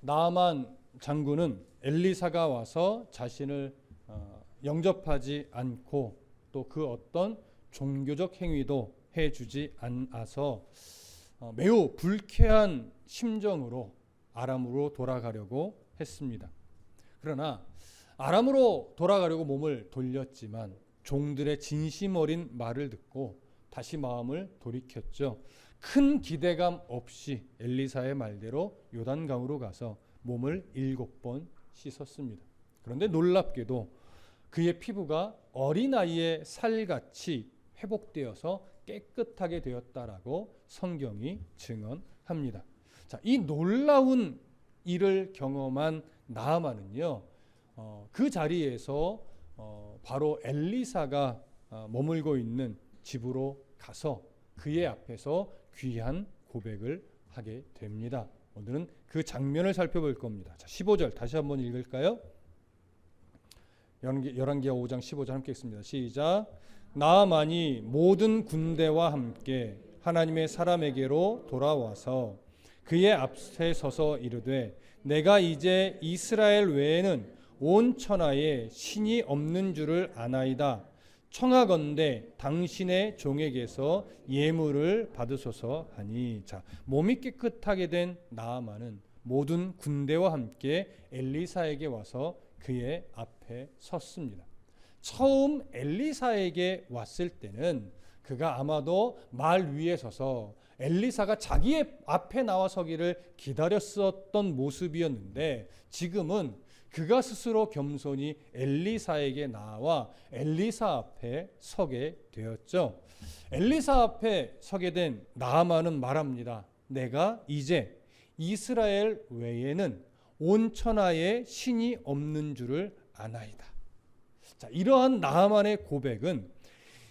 나아만 장군은 엘리사가 와서 자신을 영접하지 않고 또 그 어떤 종교적 행위도 해주지 않아서 매우 불쾌한 심정으로 아람으로 돌아가려고 했습니다. 그러나 아람으로 돌아가려고 몸을 돌렸지만 종들의 진심 어린 말을 듣고 다시 마음을 돌이켰죠. 큰 기대감 없이 엘리사의 말대로 요단강으로 가서 몸을 7번 씻었습니다. 그런데 놀랍게도 그의 피부가 어린아이의 살같이 회복되어서 깨끗하게 되었다라고 성경이 증언합니다. 자, 이 놀라운 일을 경험한 나아만은요, 그 자리에서 바로 엘리사가 머물고 있는 집으로 가서 그의 앞에서 귀한 고백을 하게 됩니다. 오늘은 그 장면을 살펴볼 겁니다. 자, 15절 다시 한번 읽을까요? 열왕기하 5장 15절 함께 읽습니다. 시작. 나아만이 모든 군대와 함께 하나님의 사람에게로 돌아와서 그의 앞에 서서 이르되 내가 이제 이스라엘 외에는 온 천하에 신이 없는 줄을 아나이다. 청하건대 당신의 종에게서 예물을 받으소서 하니. 자, 몸이 깨끗하게 된 나아만은 모든 군대와 함께 엘리사에게 와서 그의 앞에 섰습니다. 처음 엘리사에게 왔을 때는 그가 아마도 말 위에 서서 엘리사가 자기의 앞에 나와 서기를 기다렸었던 모습이었는데 지금은 그가 스스로 겸손히 엘리사에게 나와 엘리사 앞에 서게 되었죠. 엘리사 앞에 서게 된 나아만은 말합니다. 내가 이제 이스라엘 외에는 온 천하에 신이 없는 줄을 아나이다. 자, 이러한 나아만의 고백은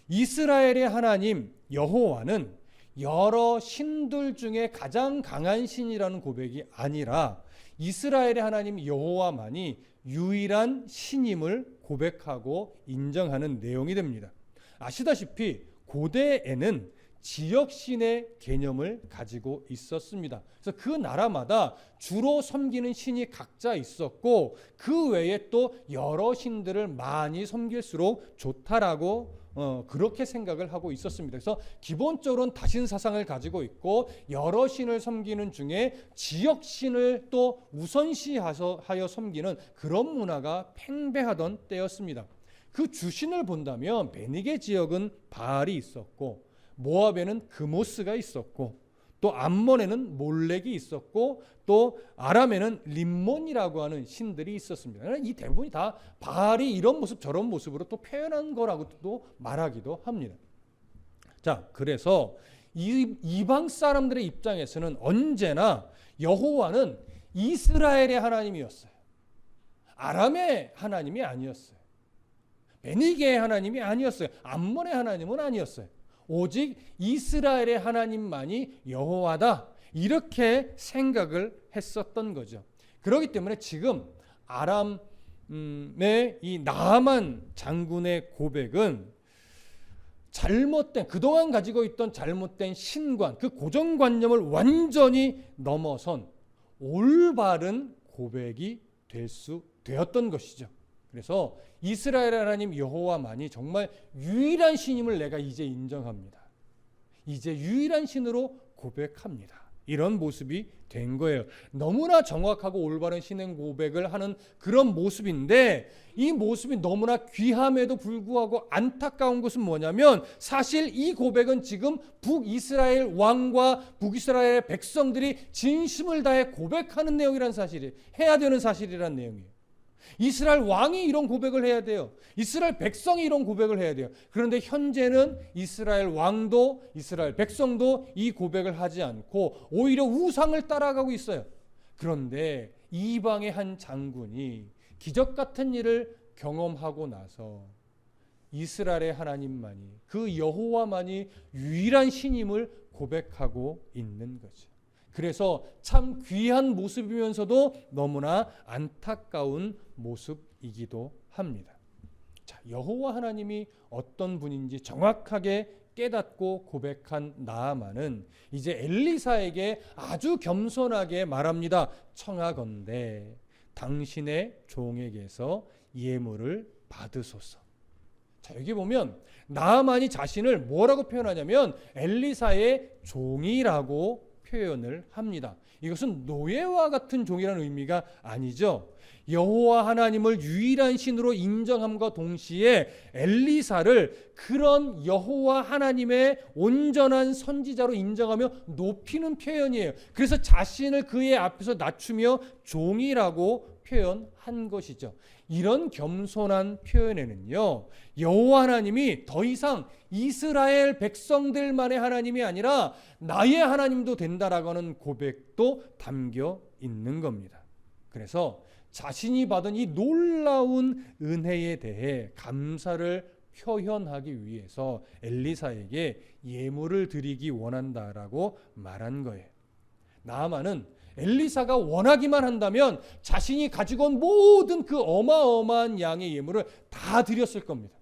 이스라엘의 하나님 여호와는 여러 신들 중에 가장 강한 신이라는 고백이 아니라 이스라엘의 하나님 여호와만이 유일한 신임을 고백하고 인정하는 내용이 됩니다. 아시다시피 고대에는 지역신의 개념을 가지고 있었습니다. 그래서 그 나라마다 주로 섬기는 신이 각자 있었고 그 외에 또 여러 신들을 많이 섬길수록 좋다라고 그렇게 생각을 하고 있었습니다. 그래서 기본적으로는 다신 사상을 가지고 있고 여러 신을 섬기는 중에 지역신을 또 우선시하여 섬기는 그런 문화가 팽배하던 때였습니다. 그 주신을 본다면 베니게 지역은 바알이 있었고 모압에는 그모스가 있었고 또 암몬에는 몰렉이 있었고 또 아람에는 림몬이라고 하는 신들이 있었습니다. 이 대부분이 다 바알이 이런 모습 저런 모습으로 또 표현한 거라고 또 말하기도 합니다. 자, 그래서 이방 사람들의 입장에서는 언제나 여호와는 이스라엘의 하나님이었어요. 아람의 하나님이 아니었어요. 베니게의 하나님이 아니었어요. 암몬의 하나님은 아니었어요. 오직 이스라엘의 하나님만이 여호와다, 이렇게 생각을 했었던 거죠. 그렇기 때문에 지금 아람의 이 나아만 장군의 고백은 잘못된, 그동안 가지고 있던 잘못된 신관, 그 고정관념을 완전히 넘어선 올바른 고백이 되었던 것이죠. 그래서 이스라엘 하나님 여호와만이 정말 유일한 신임을 내가 이제 인정합니다. 이제 유일한 신으로 고백합니다. 이런 모습이 된 거예요. 너무나 정확하고 올바른 신앙 고백을 하는 그런 모습인데 이 모습이 너무나 귀함에도 불구하고 안타까운 것은 뭐냐면 사실 이 고백은 지금 북이스라엘 왕과 북이스라엘 백성들이 진심을 다해 고백하는 내용이라는 사실이 해야 되는 사실이라는 내용이에요. 이스라엘 왕이 이런 고백을 해야 돼요. 이스라엘 백성이 이런 고백을 해야 돼요. 그런데 현재는 이스라엘 왕도 이스라엘 백성도 이 고백을 하지 않고 오히려 우상을 따라가고 있어요. 그런데 이방의 한 장군이 기적 같은 일을 경험하고 나서 이스라엘의 하나님만이, 그 여호와만이 유일한 신임을 고백하고 있는 거죠. 그래서 참 귀한 모습이면서도 너무나 안타까운 모습이기도 합니다. 자, 여호와 하나님이 어떤 분인지 정확하게 깨닫고 고백한 나아만은 이제 엘리사에게 아주 겸손하게 말합니다. 청하건대 당신의 종에게서 예물을 받으소서. 자, 여기 보면 나아만이 자신을 뭐라고 표현하냐면 엘리사의 종이라고 표현을 합니다. 이것은 노예와 같은 종이라는 의미가 아니죠. 여호와 하나님을 유일한 신으로 인정함과 동시에 엘리사를 그런 여호와 하나님의 온전한 선지자로 인정하며 높이는 표현이에요. 그래서 자신을 그의 앞에서 낮추며 종이라고 표현한 것이죠. 이런 겸손한 표현에는요, 여호와 하나님이 더 이상 이스라엘 백성들만의 하나님이 아니라 나의 하나님도 된다라고 하는 고백도 담겨 있는 겁니다. 그래서 자신이 받은 이 놀라운 은혜에 대해 감사를 표현하기 위해서 엘리사에게 예물을 드리기 원한다라고 말한 거예요. 나아만은 엘리사가 원하기만 한다면 자신이 가지고 온 모든 그 어마어마한 양의 예물을 다 드렸을 겁니다.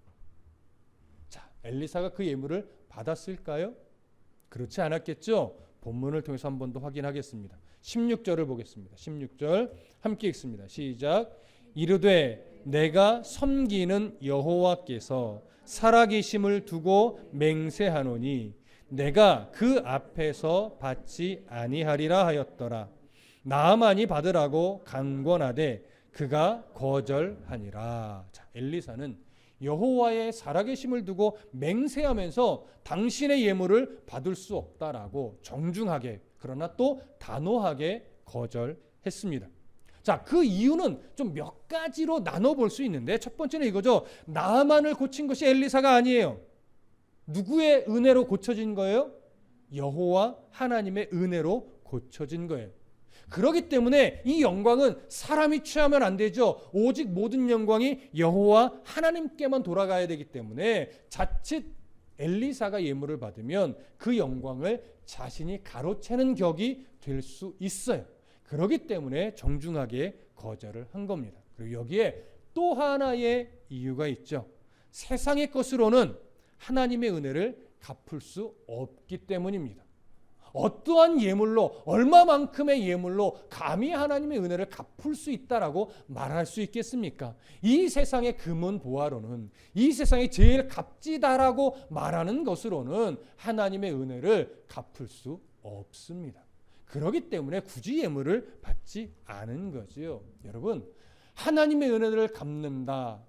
자, 엘리사가 그 예물을 받았을까요? 그렇지 않았겠죠? 본문을 통해서 한 번 더 확인하겠습니다. 16절을 보겠습니다. 16절 함께 읽습니다. 시작. 이르되 내가 섬기는 여호와께서 살아계심을 두고 맹세하노니 내가 그 앞에서 받지 아니하리라 하였더라. 나아만이 받으라고 강권하되 그가 거절하니라. 자, 엘리사는 여호와의 살아계심을 두고 맹세하면서 당신의 예물을 받을 수 없다라고 정중하게 그러나 또 단호하게 거절했습니다. 자, 그 이유는 좀 몇 가지로 나눠볼 수 있는데 첫 번째는 이거죠. 나아만을 고친 것이 엘리사가 아니에요. 누구의 은혜로 고쳐진 거예요? 여호와 하나님의 은혜로 고쳐진 거예요. 그렇기 때문에 이 영광은 사람이 취하면 안 되죠. 오직 모든 영광이 여호와 하나님께만 돌아가야 되기 때문에 자칫 엘리사가 예물을 받으면 그 영광을 자신이 가로채는 격이 될 수 있어요. 그렇기 때문에 정중하게 거절을 한 겁니다. 그리고 여기에 또 하나의 이유가 있죠. 세상의 것으로는 하나님의 은혜를 갚을 수 없기 때문입니다. 어떠한 예물로 얼마만큼의 예물로 감히 하나님의 은혜를 갚을 수 있다라고 말할 수 있겠습니까? 이 세상의 금은 보화로는 이 세상이 제일 값지다라고 말하는 것으로는 하나님의 은혜를 갚을 수 없습니다. 그렇기 때문에 굳이 예물을 받지 않은 거지요. 여러분, 하나님의 은혜를 갚는다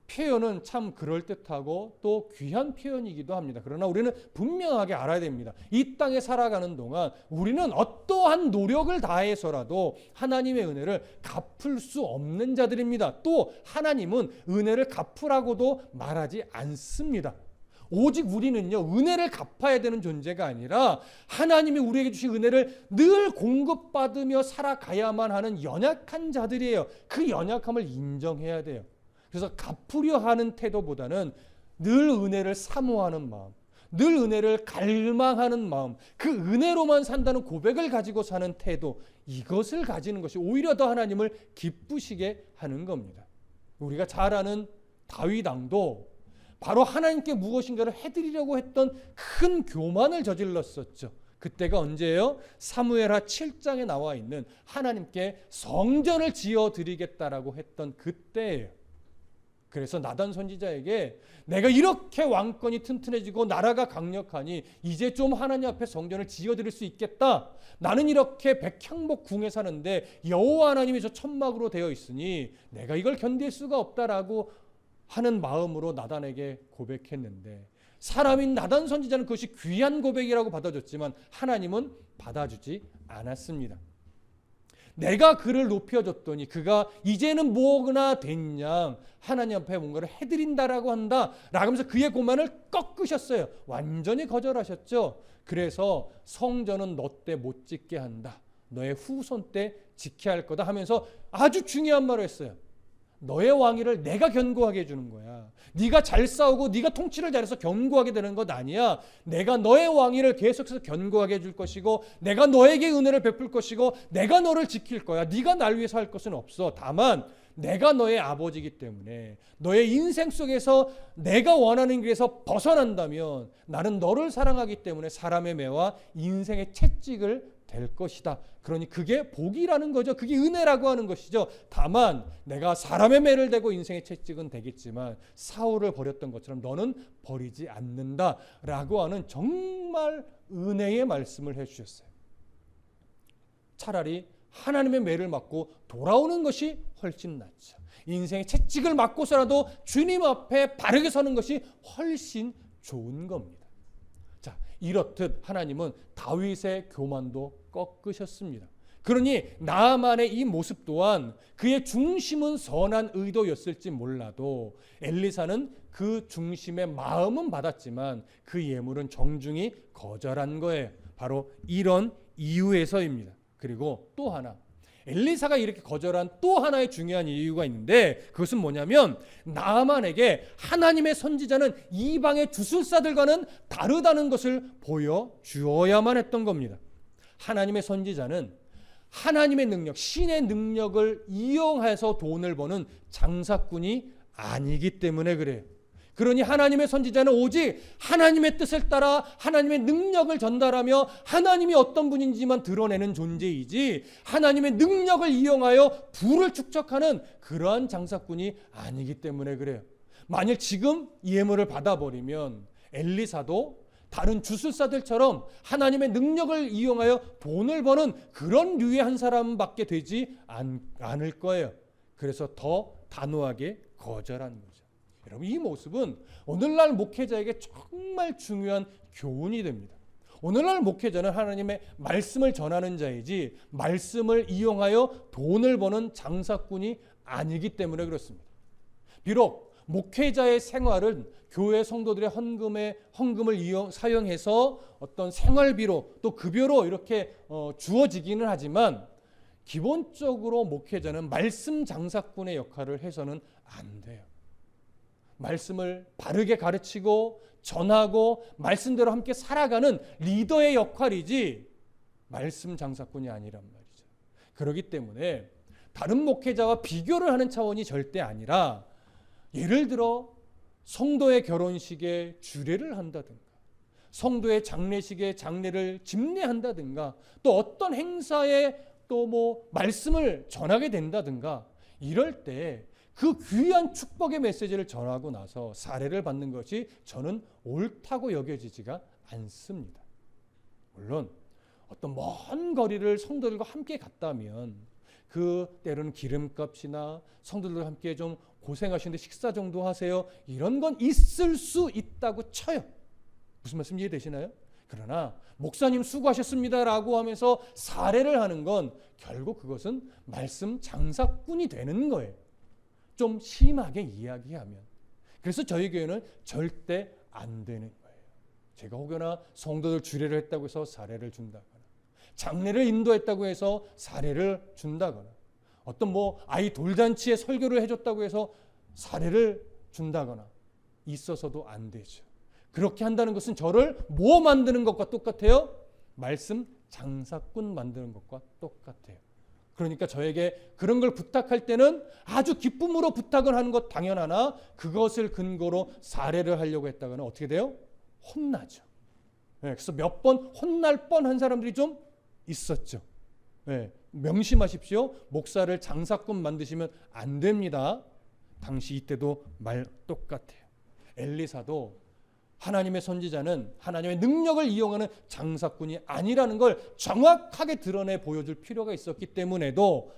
표현은 참 그럴듯하고 또 귀한 표현이기도 합니다. 그러나 우리는 분명하게 알아야 됩니다. 이 땅에 살아가는 동안 우리는 어떠한 노력을 다해서라도 하나님의 은혜를 갚을 수 없는 자들입니다. 또 하나님은 은혜를 갚으라고도 말하지 않습니다. 오직 우리는요, 은혜를 갚아야 되는 존재가 아니라 하나님이 우리에게 주신 은혜를 늘 공급받으며 살아가야만 하는 연약한 자들이에요. 그 연약함을 인정해야 돼요. 그래서 갚으려 하는 태도보다는 늘 은혜를 사모하는 마음, 늘 은혜를 갈망하는 마음, 그 은혜로만 산다는 고백을 가지고 사는 태도, 이것을 가지는 것이 오히려 더 하나님을 기쁘시게 하는 겁니다. 우리가 잘 아는 다윗 왕도 바로 하나님께 무엇인가를 해드리려고 했던 큰 교만을 저질렀었죠. 그때가 언제예요? 사무엘하 7장에 나와 있는 하나님께 성전을 지어드리겠다라고 했던 그때예요. 그래서 나단 선지자에게 내가 이렇게 왕권이 튼튼해지고 나라가 강력하니 이제 좀 하나님 앞에 성전을 지어드릴 수 있겠다. 나는 이렇게 백향목 궁에 사는데 여호와 하나님이 저 천막으로 되어 있으니 내가 이걸 견딜 수가 없다라고 하는 마음으로 나단에게 고백했는데 사람인 나단 선지자는 그것이 귀한 고백이라고 받아줬지만 하나님은 받아주지 않았습니다. 내가 그를 높여줬더니 그가 이제는 뭐나 됐냐 하나님 앞에 뭔가를 해드린다라고 한다 라면서 그의 고만을 꺾으셨어요. 완전히 거절하셨죠. 그래서 성전은 너 때 못 짓게 한다. 너의 후손 때 지켜야 할 거다 하면서 아주 중요한 말을 했어요. 너의 왕위를 내가 견고하게 해주는 거야. 네가 잘 싸우고 네가 통치를 잘해서 견고하게 되는 것 아니야. 내가 너의 왕위를 계속해서 견고하게 해줄 것이고 내가 너에게 은혜를 베풀 것이고 내가 너를 지킬 거야. 네가 날 위해서 할 것은 없어. 다만 내가 너의 아버지이기 때문에 너의 인생 속에서 내가 원하는 길에서 벗어난다면 나는 너를 사랑하기 때문에 사람의 매와 인생의 채찍을 될 것이다. 그러니 그게 복이라는 거죠. 그게 은혜라고 하는 것이죠. 다만 내가 사람의 매를 대고 인생의 채찍은 되겠지만 사울을 버렸던 것처럼 너는 버리지 않는다라고 하는 정말 은혜의 말씀을 해주셨어요. 차라리 하나님의 매를 맞고 돌아오는 것이 훨씬 낫죠. 인생의 채찍을 맞고서라도 주님 앞에 바르게 서는 것이 훨씬 좋은 겁니다. 자, 이렇듯 하나님은 다윗의 교만도 꺾으셨습니다. 그러니 나아만의 이 모습 또한 그의 중심은 선한 의도였을지 몰라도 엘리사는 그 중심의 마음은 받았지만 그 예물은 정중히 거절한 거예요. 바로 이런 이유에서입니다. 그리고 또 하나, 엘리사가 이렇게 거절한 또 하나의 중요한 이유가 있는데 그것은 뭐냐면 나아만에게 하나님의 선지자는 이방의 주술사들과는 다르다는 것을 보여주어야만 했던 겁니다. 하나님의 선지자는 하나님의 능력, 신의 능력을 이용해서 돈을 버는 장사꾼이 아니기 때문에 그래요. 그러니 하나님의 선지자는 오직 하나님의 뜻을 따라 하나님의 능력을 전달하며 하나님이 어떤 분인지만 드러내는 존재이지 하나님의 능력을 이용하여 부를 축적하는 그러한 장사꾼이 아니기 때문에 그래요. 만일 지금 예물을 받아버리면 엘리사도 다른 주술사들처럼 하나님의 능력을 이용하여 돈을 버는 그런 류의 한 사람밖에 되지 않을 거예요. 그래서 더 단호하게 거절한 거죠. 여러분, 이 모습은 오늘날 목회자에게 정말 중요한 교훈이 됩니다. 오늘날 목회자는 하나님의 말씀을 전하는 자이지 말씀을 이용하여 돈을 버는 장사꾼이 아니기 때문에 그렇습니다. 비록 목회자의 생활은 교회 성도들의 헌금을 사용해서 어떤 생활비로 또 급여로 이렇게 주어지기는 하지만 기본적으로 목회자는 말씀 장사꾼의 역할을 해서는 안 돼요. 말씀을 바르게 가르치고 전하고 말씀대로 함께 살아가는 리더의 역할이지 말씀 장사꾼이 아니란 말이죠. 그렇기 때문에 다른 목회자와 비교를 하는 차원이 절대 아니라 예를 들어 성도의 결혼식에 주례를 한다든가 성도의 장례식에 장례를 집례한다든가 또 어떤 행사에 또 뭐 말씀을 전하게 된다든가 이럴 때 그 귀한 축복의 메시지를 전하고 나서 사례를 받는 것이 저는 옳다고 여겨지지가 않습니다. 물론 어떤 먼 거리를 성도들과 함께 갔다면 그 때로는 기름값이나 성도들과 함께 좀 고생하시는데 식사 정도 하세요. 이런 건 있을 수 있다고 쳐요. 무슨 말씀 이해되시나요? 그러나 목사님 수고하셨습니다라고 하면서 사례를 하는 건 결국 그것은 말씀 장사꾼이 되는 거예요. 좀 심하게 이야기하면. 그래서 저희 교회는 절대 안 되는 거예요. 제가 혹여나 성도들 주례를 했다고 해서 사례를 준다거나 장례를 인도했다고 해서 사례를 준다거나 어떤 뭐 아이 돌잔치에 설교를 해줬다고 해서 사례를 준다거나 있어서도 안 되죠. 그렇게 한다는 것은 저를 뭐 만드는 것과 똑같아요? 말씀 장사꾼 만드는 것과 똑같아요. 그러니까 저에게 그런 걸 부탁할 때는 아주 기쁨으로 부탁을 하는 것 당연하나 그것을 근거로 사례를 하려고 했다가는 어떻게 돼요? 혼나죠. 그래서 몇 번 혼날 뻔한 사람들이 좀 있었죠. 명심하십시오. 목사를 장사꾼 만드시면 안 됩니다. 당시 이때도 말 똑같아요. 엘리사도 하나님의 선지자는 하나님의 능력을 이용하는 장사꾼이 아니라는 걸 정확하게 드러내 보여줄 필요가 있었기 때문에도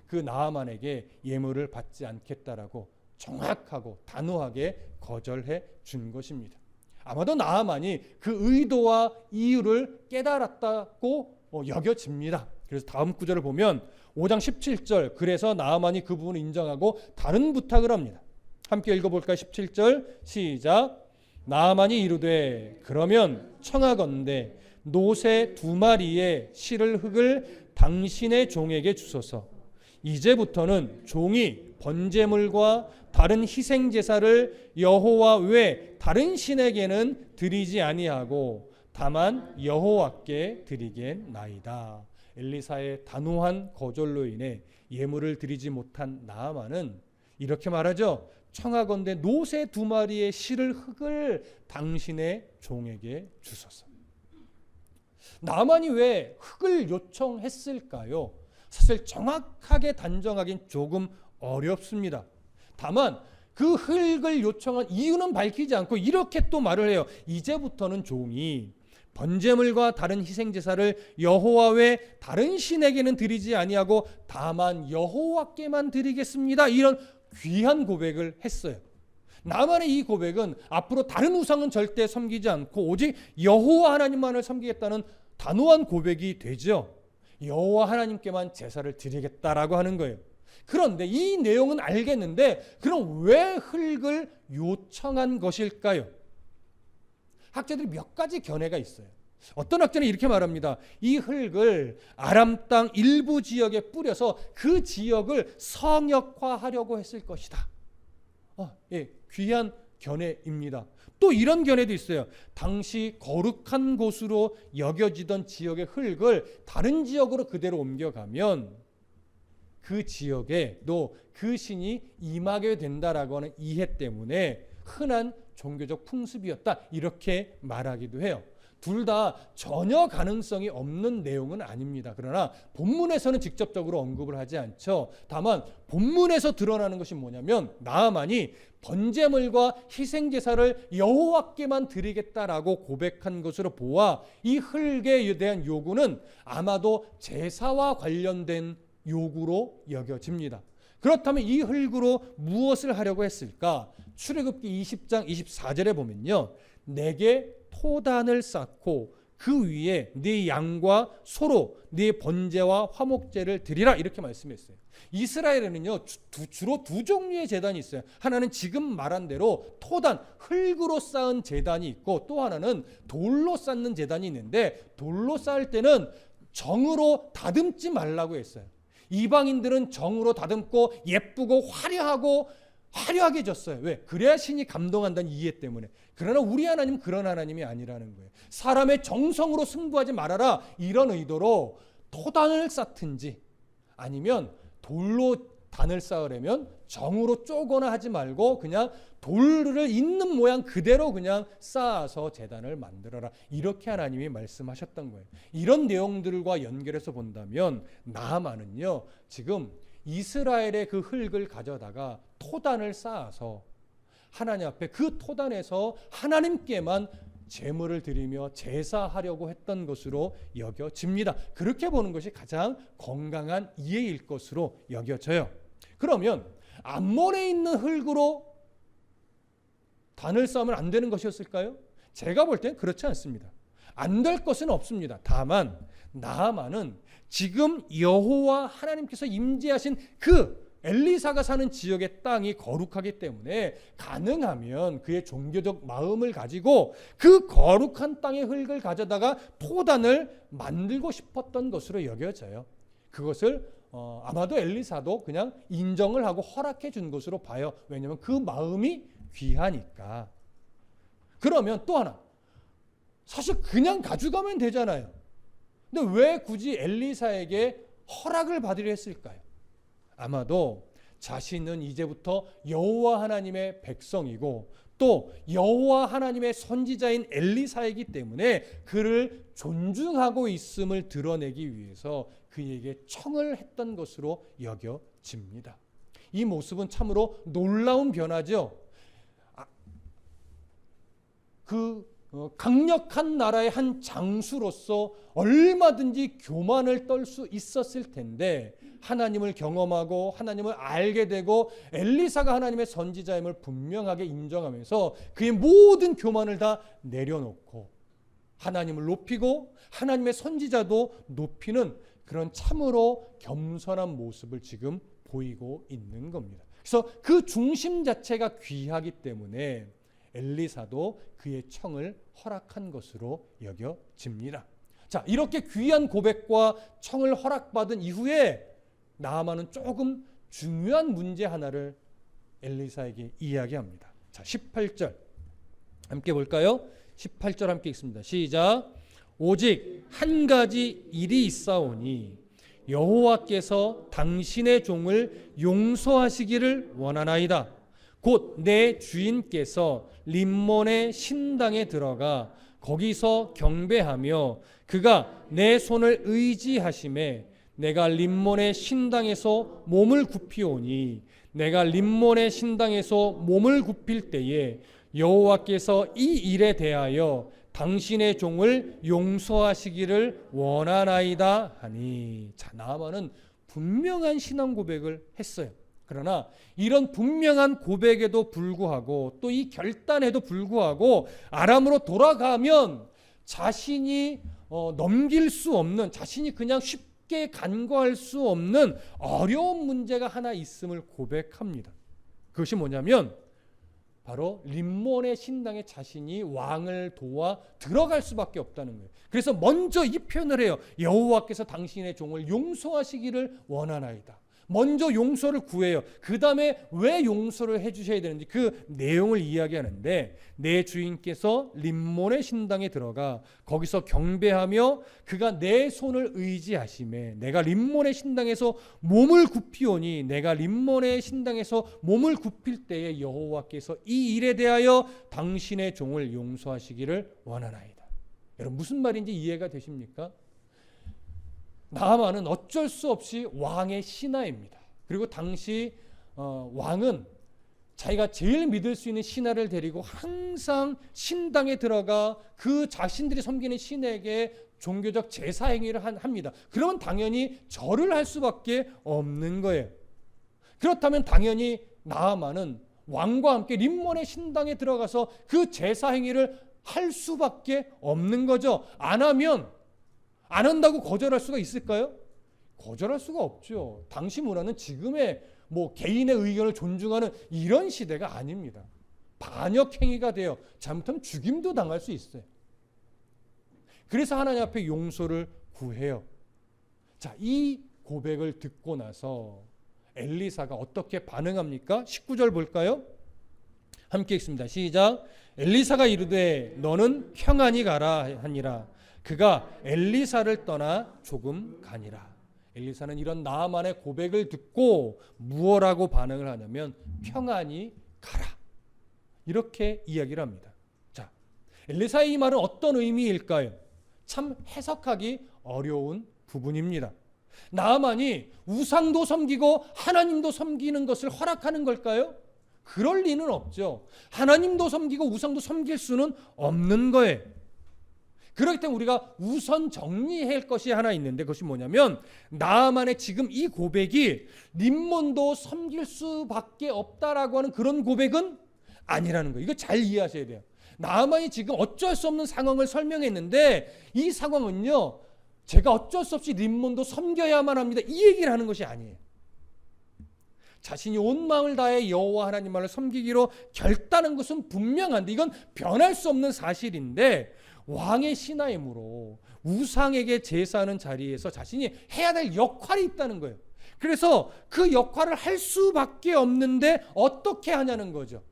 그 나아만에게 예물을 받지 않겠다라고 정확하고 단호하게 거절해 준 것입니다. 아마도 나아만이 그 의도와 이유를 깨달았다고 여겨집니다. 그래서 다음 구절을 보면 5장 17절 그래서 나아만이 그 부분을 인정하고 다른 부탁을 합니다. 함께 읽어볼까요? 17절 시작. 나아만이 이르되 그러면 청하건대 노새 2마리의 실을 흙을 당신의 종에게 주소서. 이제부터는 종이 번제물과 다른 희생 제사를 여호와 외 다른 신에게는 드리지 아니하고 다만 여호와께 드리겠나이다. 엘리사의 단호한 거절로 인해 예물을 드리지 못한 나아만은 이렇게 말하죠. 청하건대 노새 2마리의 실을 흙을 당신의 종에게 주소서. 나만이 왜 흙을 요청했을까요? 사실 정확하게 단정하긴 조금 어렵습니다. 다만 그 흙을 요청한 이유는 밝히지 않고 이렇게 또 말을 해요. 이제부터는 종이 번제물과 다른 희생제사를 여호와 외 다른 신에게는 드리지 아니하고 다만 여호와께만 드리겠습니다. 이런 귀한 고백을 했어요. 나만의 이 고백은 앞으로 다른 우상은 절대 섬기지 않고 오직 여호와 하나님만을 섬기겠다는 단호한 고백이 되죠. 여호와 하나님께만 제사를 드리겠다라고 하는 거예요. 그런데 이 내용은 알겠는데 그럼 왜 흙을 요청한 것일까요? 학자들이 몇 가지 견해가 있어요. 어떤 학자는 이렇게 말합니다. 이 흙을 아람 땅 일부 지역에 뿌려서 그 지역을 성역화하려고 했을 것이다. 귀한 견해입니다. 또 이런 견해도 있어요. 당시 거룩한 곳으로 여겨지던 지역의 흙을 다른 지역으로 그대로 옮겨가면 그 지역에도 그 신이 임하게 된다라고 하는 이해 때문에 흔한 종교적 풍습이었다. 이렇게 말하기도 해요. 둘 다 전혀 가능성이 없는 내용은 아닙니다. 그러나 본문에서는 직접적으로 언급을 하지 않죠. 다만 본문에서 드러나는 것이 뭐냐면 나아만이 번제물과 희생제사를 여호와께만 드리겠다라고 고백한 것으로 보아 이 흙에 대한 요구는 아마도 제사와 관련된 요구로 여겨집니다. 그렇다면 이 흙으로 무엇을 하려고 했을까? 출애굽기 20장 24절에 보면요. 내게 토단을 쌓고 그 위에 네 양과 소로 네 번제와 화목제를 드리라 이렇게 말씀했어요. 이스라엘에는요 주로 2종류의 제단이 있어요. 하나는 지금 말한 대로 토단, 흙으로 쌓은 제단이 있고 또 하나는 돌로 쌓는 제단이 있는데 돌로 쌓을 때는 정으로 다듬지 말라고 했어요. 이방인들은 정으로 다듬고 예쁘고 화려하게 졌어요. 왜? 그래야 신이 감동한다는 이해 때문에. 그러나 우리 하나님은 그런 하나님이 아니라는 거예요. 사람의 정성으로 승부하지 말아라 이런 의도로 토단을 쌓든지 아니면 돌로 단을 쌓으려면 정으로 쪼거나 하지 말고 그냥 돌을 있는 모양 그대로 그냥 쌓아서 제단을 만들어라. 이렇게 하나님이 말씀하셨던 거예요. 이런 내용들과 연결해서 본다면 나아만은요. 지금 이스라엘의 그 흙을 가져다가 토단을 쌓아서 하나님 앞에 그 토단에서 하나님께만 제물을 드리며 제사하려고 했던 것으로 여겨집니다. 그렇게 보는 것이 가장 건강한 이해일 것으로 여겨져요. 그러면 암몬에 있는 흙으로 단을 쌓으면 안 되는 것이었을까요? 제가 볼 땐 그렇지 않습니다. 안 될 것은 없습니다. 다만 나아만은 지금 여호와 하나님께서 임재하신 그 엘리사가 사는 지역의 땅이 거룩하기 때문에 가능하면 그의 종교적 마음을 가지고 그 거룩한 땅의 흙을 가져다가 토단을 만들고 싶었던 것으로 여겨져요. 그것을 아마도 엘리사도 그냥 인정을 하고 허락해 준 것으로 봐요. 왜냐하면 그 마음이 귀하니까. 그러면 또 하나, 사실 그냥 가져가면 되잖아요. 근데 왜 굳이 엘리사에게 허락을 받으려 했을까요? 아마도 자신은 이제부터 여호와 하나님의 백성이고 또 여호와 하나님의 선지자인 엘리사이기 때문에 그를 존중하고 있음을 드러내기 위해서 그에게 청을 했던 것으로 여겨집니다. 이 모습은 참으로 놀라운 변화죠. 강력한 나라의 한 장수로서 얼마든지 교만을 떨 수 있었을 텐데 하나님을 경험하고 하나님을 알게 되고 엘리사가 하나님의 선지자임을 분명하게 인정하면서 그의 모든 교만을 다 내려놓고 하나님을 높이고 하나님의 선지자도 높이는 그런 참으로 겸손한 모습을 지금 보이고 있는 겁니다. 그래서 그 중심 자체가 귀하기 때문에 엘리사도 그의 청을 허락한 것으로 여겨집니다. 자, 이렇게 귀한 고백과 청을 허락받은 이후에 나아만은 조금 중요한 문제 하나를 엘리사에게 이야기합니다. 자, 18절 함께 볼까요? 18절 함께 읽습니다. 시작. 오직 한 가지 일이 있사오니 여호와께서 당신의 종을 용서하시기를 원하나이다. 곧 내 주인께서 림몬의 신당에 들어가 거기서 경배하며 그가 내 손을 의지하심에 내가 림몬의 신당에서 몸을 굽히오니 내가 림몬의 신당에서 몸을 굽힐 때에 여호와께서 이 일에 대하여 당신의 종을 용서하시기를 원하나이다 하니. 자, 나아만은 분명한 신앙 고백을 했어요. 그러나 이런 분명한 고백에도 불구하고 또 이 결단에도 불구하고 아람으로 돌아가면 자신이 넘길 수 없는, 자신이 그냥 쉽게 간과할 수 없는 어려운 문제가 하나 있음을 고백합니다. 그것이 뭐냐면 바로 림몬의 신당에 자신이 왕을 도와 들어갈 수밖에 없다는 거예요. 그래서 먼저 이 표현을 해요. 여호와께서 당신의 종을 용서하시기를 원하나이다. 먼저 용서를 구해요. 그 다음에 왜 용서를 해주셔야 되는지 그 내용을 이야기하는데, 내 주인께서 림몬의 신당에 들어가 거기서 경배하며 그가 내 손을 의지하심에 내가 림몬의 신당에서 몸을 굽히오니 내가 림몬의 신당에서 몸을 굽힐 때에 여호와께서 이 일에 대하여 당신의 종을 용서하시기를 원하나이다. 여러분, 무슨 말인지 이해가 되십니까? 나아만은 어쩔 수 없이 왕의 신하입니다. 그리고 당시 왕은 자기가 제일 믿을 수 있는 신하를 데리고 항상 신당에 들어가 그 자신들이 섬기는 신에게 종교적 제사 행위를 합니다. 그러면 당연히 절을 할 수밖에 없는 거예요. 그렇다면 당연히 나아만은 왕과 함께 림몬의 신당에 들어가서 그 제사 행위를 할 수밖에 없는 거죠. 안 한다고 거절할 수가 있을까요? 거절할 수가 없죠. 당시 문화는 지금의 개인의 의견을 존중하는 이런 시대가 아닙니다. 반역 행위가 되어 잘못하면 죽임도 당할 수 있어요. 그래서 하나님 앞에 용서를 구해요. 자, 이 고백을 듣고 나서 엘리사가 어떻게 반응합니까? 19절 볼까요? 함께 읽습니다. 시작. 엘리사가 이르되 너는 평안히 가라 하니라. 그가 엘리사를 떠나 조금 가니라. 엘리사는 이런 나아만의 고백을 듣고 무엇라고 반응을 하냐면 평안히 가라, 이렇게 이야기를 합니다. 자, 엘리사의 이 말은 어떤 의미일까요? 참 해석하기 어려운 부분입니다. 나아만이 우상도 섬기고 하나님도 섬기는 것을 허락하는 걸까요? 그럴 리는 없죠. 하나님도 섬기고 우상도 섬길 수는 없는 거예요. 그렇기 때문에 우리가 우선 정리해야 할 것이 하나 있는데, 그것이 뭐냐면 나아만의 지금 이 고백이 림몬도 섬길 수밖에 없다라고 하는 그런 고백은 아니라는 거예요. 이거 잘 이해하셔야 돼요. 나아만이 지금 어쩔 수 없는 상황을 설명했는데 이 상황은요, 제가 어쩔 수 없이 림몬도 섬겨야만 합니다, 이 얘기를 하는 것이 아니에요. 자신이 온 마음을 다해 여호와 하나님만을 섬기기로 결단한 것은 분명한데, 이건 변할 수 없는 사실인데, 왕의 신하이므로 우상에게 제사하는 자리에서 자신이 해야 될 역할이 있다는 거예요. 그래서 그 역할을 할 수밖에 없는데 어떻게 하냐는 거죠.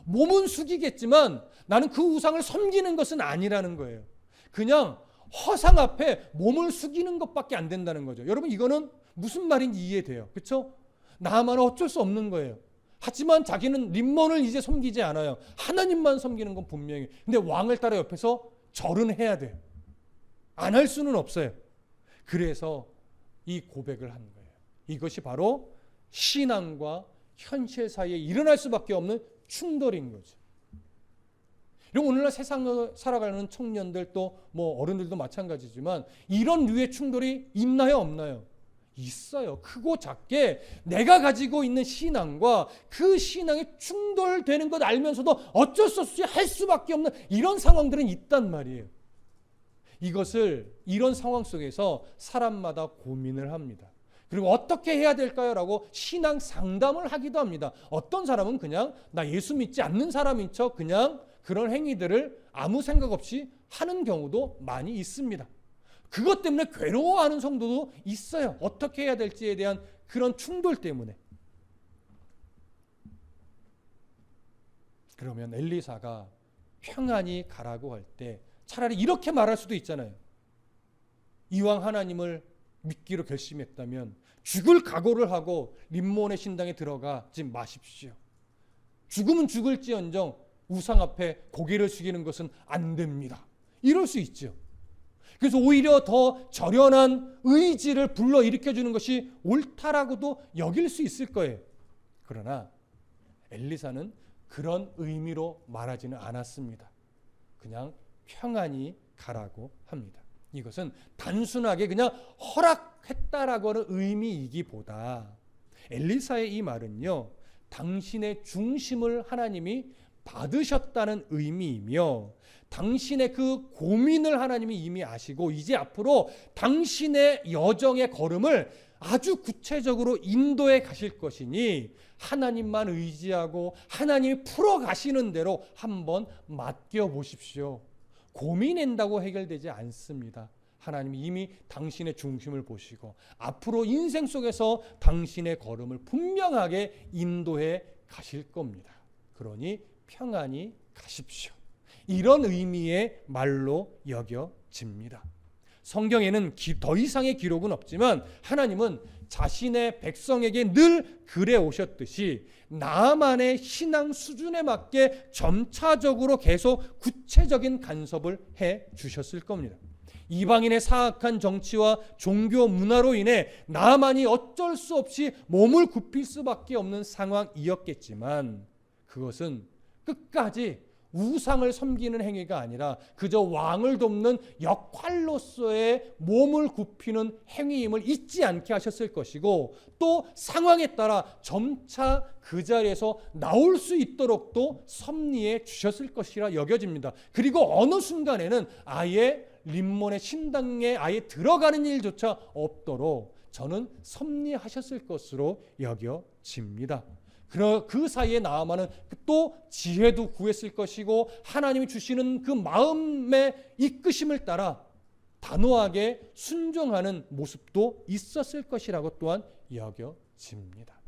몸은 숙이겠지만 나는 그 우상을 섬기는 것은 아니라는 거예요. 그냥 허상 앞에 몸을 숙이는 것밖에 안 된다는 거죠. 여러분, 이거는 무슨 말인지 이해돼요. 그렇죠? 나아만은 어쩔 수 없는 거예요. 하지만 자기는 림몬을 이제 섬기지 않아요. 하나님만 섬기는 건 분명히. 근데 왕을 따라 옆에서 절은 해야 돼요. 안 할 수는 없어요. 그래서 이 고백을 한 거예요. 이것이 바로 신앙과 현실 사이에 일어날 수밖에 없는 충돌인 거죠. 그리고 오늘날 세상을 살아가는 청년들 또 어른들도 마찬가지지만 이런 류의 충돌이 있나요, 없나요? 있어요. 크고 작게 내가 가지고 있는 신앙과 그 신앙이 충돌되는 것 알면서도 어쩔 수 없이 할 수밖에 없는 이런 상황들은 있단 말이에요. 이런 상황 속에서 사람마다 고민을 합니다. 그리고 어떻게 해야 될까요? 라고 신앙 상담을 하기도 합니다. 어떤 사람은 그냥 나 예수 믿지 않는 사람인 척 그냥 그런 행위들을 아무 생각 없이 하는 경우도 많이 있습니다. 그것 때문에 괴로워하는 성도도 있어요. 어떻게 해야 될지에 대한 그런 충돌 때문에. 그러면 엘리사가 평안히 가라고 할 때 차라리 이렇게 말할 수도 있잖아요. 이왕 하나님을 믿기로 결심했다면 죽을 각오를 하고 림몬의 신당에 들어가지 마십시오. 죽으면 죽을지언정 우상 앞에 고개를 숙이는 것은 안 됩니다. 이럴 수 있죠. 그래서 오히려 더 절연한 의지를 불러일으켜주는 것이 옳다라고도 여길 수 있을 거예요. 그러나 엘리사는 그런 의미로 말하지는 않았습니다. 그냥 평안히 가라고 합니다. 이것은 단순하게 그냥 허락했다라고 하는 의미이기보다 엘리사의 이 말은요, 당신의 중심을 하나님이 받으셨다는 의미이며 당신의 그 고민을 하나님이 이미 아시고 이제 앞으로 당신의 여정의 걸음을 아주 구체적으로 인도해 가실 것이니 하나님만 의지하고 하나님이 풀어가시는 대로 한번 맡겨보십시오. 고민한다고 해결되지 않습니다. 하나님이 이미 당신의 중심을 보시고 앞으로 인생 속에서 당신의 걸음을 분명하게 인도해 가실 겁니다. 그러니 평안히 가십시오. 이런 의미의 말로 여겨집니다. 성경에는 더 이상의 기록은 없지만 하나님은 자신의 백성에게 늘 그래 오셨듯이 나만의 신앙 수준에 맞게 점차적으로 계속 구체적인 간섭을 해 주셨을 겁니다. 이방인의 사악한 정치와 종교 문화로 인해 나만이 어쩔 수 없이 몸을 굽힐 수밖에 없는 상황이었겠지만 그것은 끝까지 우상을 섬기는 행위가 아니라 그저 왕을 돕는 역할로서의 몸을 굽히는 행위임을 잊지 않게 하셨을 것이고 또 상황에 따라 점차 그 자리에서 나올 수 있도록 또 섭리해 주셨을 것이라 여겨집니다. 그리고 어느 순간에는 아예 림몬의 신당에 아예 들어가는 일조차 없도록 저는 섭리하셨을 것으로 여겨집니다. 그 사이에 나아만은 또 지혜도 구했을 것이고 하나님이 주시는 그 마음의 이끄심을 따라 단호하게 순종하는 모습도 있었을 것이라고 또한 여겨집니다.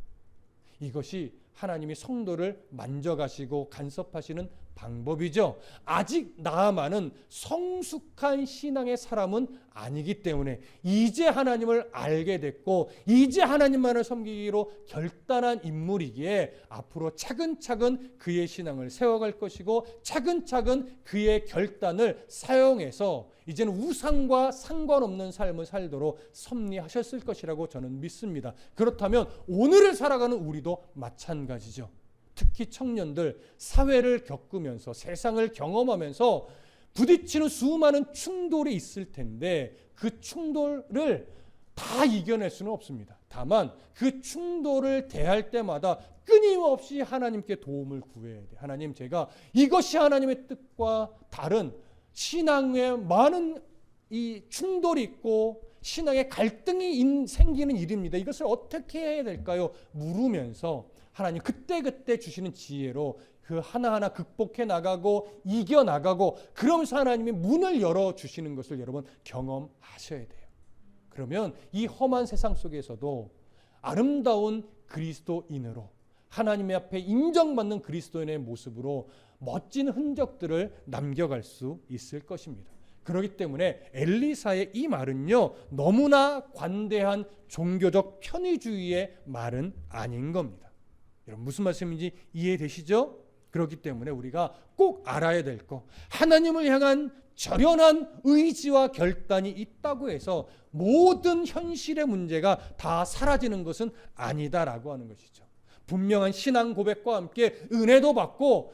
이것이 하나님이 성도를 만져가시고 간섭하시는 방법이죠. 아직 나아만은 성숙한 신앙의 사람은 아니기 때문에 이제 하나님을 알게 됐고 이제 하나님만을 섬기기로 결단한 인물이기에 앞으로 차근차근 그의 신앙을 세워갈 것이고 차근차근 그의 결단을 사용해서 이제는 우상과 상관없는 삶을 살도록 섭리하셨을 것이라고 저는 믿습니다. 그렇다면 오늘을 살아가는 우리도 마찬가지죠. 특히 청년들 사회를 겪으면서 세상을 경험하면서 부딪히는 수많은 충돌이 있을 텐데 그 충돌을 다 이겨낼 수는 없습니다. 다만 그 충돌을 대할 때마다 끊임없이 하나님께 도움을 구해야 돼요. 하나님, 제가 이것이 하나님의 뜻과 다른 신앙에 많은 이 충돌이 있고 신앙의 갈등이 생기는 일입니다. 이것을 어떻게 해야 될까요? 물으면서 하나님 그때그때 주시는 지혜로 그 하나하나 극복해 나가고 이겨 나가고 그러면서 하나님이 문을 열어주시는 것을 여러분 경험하셔야 돼요. 그러면 이 험한 세상 속에서도 아름다운 그리스도인으로 하나님의 앞에 인정받는 그리스도인의 모습으로 멋진 흔적들을 남겨갈 수 있을 것입니다. 그렇기 때문에 엘리사의 이 말은요, 너무나 관대한 종교적 편의주의의 말은 아닌 겁니다. 여러분 무슨 말씀인지 이해되시죠? 그렇기 때문에 우리가 꼭 알아야 될 거, 하나님을 향한 절연한 의지와 결단이 있다고 해서 모든 현실의 문제가 다 사라지는 것은 아니다라고 하는 것이죠. 분명한 신앙 고백과 함께 은혜도 받고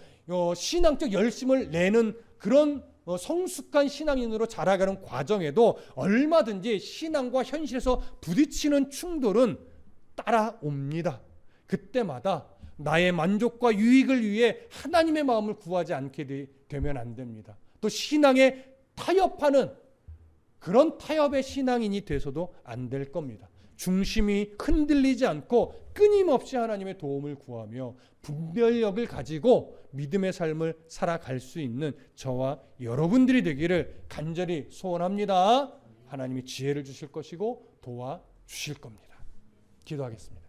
신앙적 열심을 내는 그런 성숙한 신앙인으로 자라가는 과정에도 얼마든지 신앙과 현실에서 부딪히는 충돌은 따라옵니다. 그때마다 나의 만족과 유익을 위해 하나님의 마음을 구하지 않게 되면 안 됩니다. 또 신앙에 타협하는 그런 타협의 신앙인이 돼서도 안 될 겁니다. 중심이 흔들리지 않고 끊임없이 하나님의 도움을 구하며 분별력을 가지고 믿음의 삶을 살아갈 수 있는 저와 여러분들이 되기를 간절히 소원합니다. 하나님이 지혜를 주실 것이고 도와주실 겁니다. 기도하겠습니다.